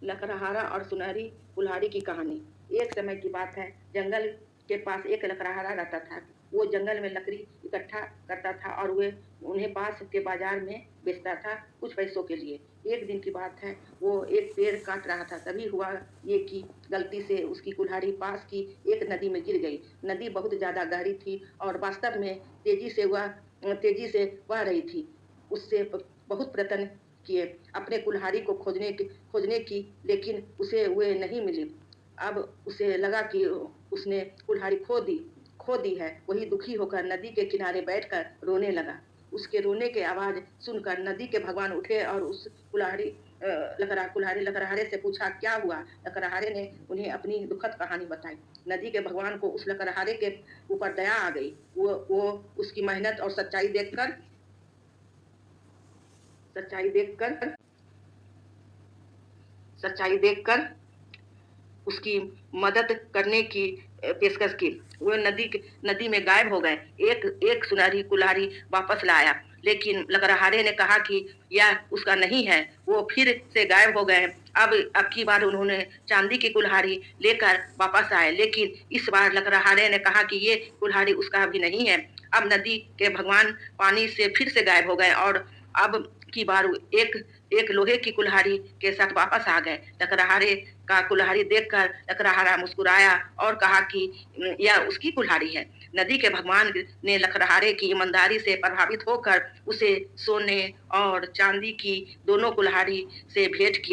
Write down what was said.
लकड़हारा और सुनहरी कुल्हाड़ी की कहानी। एक समय की बात है, जंगल के पास एक लकड़हारा रहता था। वो जंगल में लकड़ी इकट्ठा करता था और वे उन्हें पास के बाजार में बेचता था कुछ पैसों के लिए। एक दिन की बात है, वो एक पेड़ काट रहा था, तभी हुआ ये कि गलती से उसकी कुल्हाड़ी पास की एक नदी में गिर गई। नदी बहुत ज्यादा गहरी थी और वास्तव में तेजी से बह रही थी। उससे बहुत प्रयत्न किए अपने कुल्हाड़ी को खोजने की, लेकिन उसे वे नहीं मिली। अब उसे लगा कि उसने कुल्हाड़ी खो दी है। वही दुखी होकर नदी के किनारे बैठकर रोने लगा। उसके रोने के आवाज सुनकर नदी के भगवान उठे और उस कुल्हाड़ी लकड़हारे से पूछा, क्या हुआ? लकड़हारे ने उन्हें अपनी दुखद कहानी बताई। नदी के भगवान को उस लकड़हारे के ऊपर दया आ गई। वो उसकी मेहनत और सच्चाई देखकर सच्चाई देखकर उसकी मदद करने की पेशकश की। वो नदी में गायब हो गए। एक सुनहरी कुल्हाड़ी वापस लाया, लेकिन लकड़हारे ने कहा कि यह उसका नहीं है। वो फिर से गायब हो गए। अब की बार उन्होंने चांदी की कुल्हाड़ी लेकर वापस आए, लेकिन इस बार लकड़हारे ने कहा कि ये कुल्हाड़ी उसका भी नहीं है। अब नदी के भगवान पानी से फिर से गायब हो गए और अब की बार एक एक लोहे की कुल्हाड़ी के साथ वापस आ गए। लकड़हारे का कुल्हाड़ी देखकर लकड़हारा मुस्कुराया और कहा कि यह उसकी कुल्हाड़ी है। नदी के भगवान ने लकड़हारे की ईमानदारी से प्रभावित होकर उसे सोने और चांदी की दोनों कुल्हाड़ी से भेंट किया।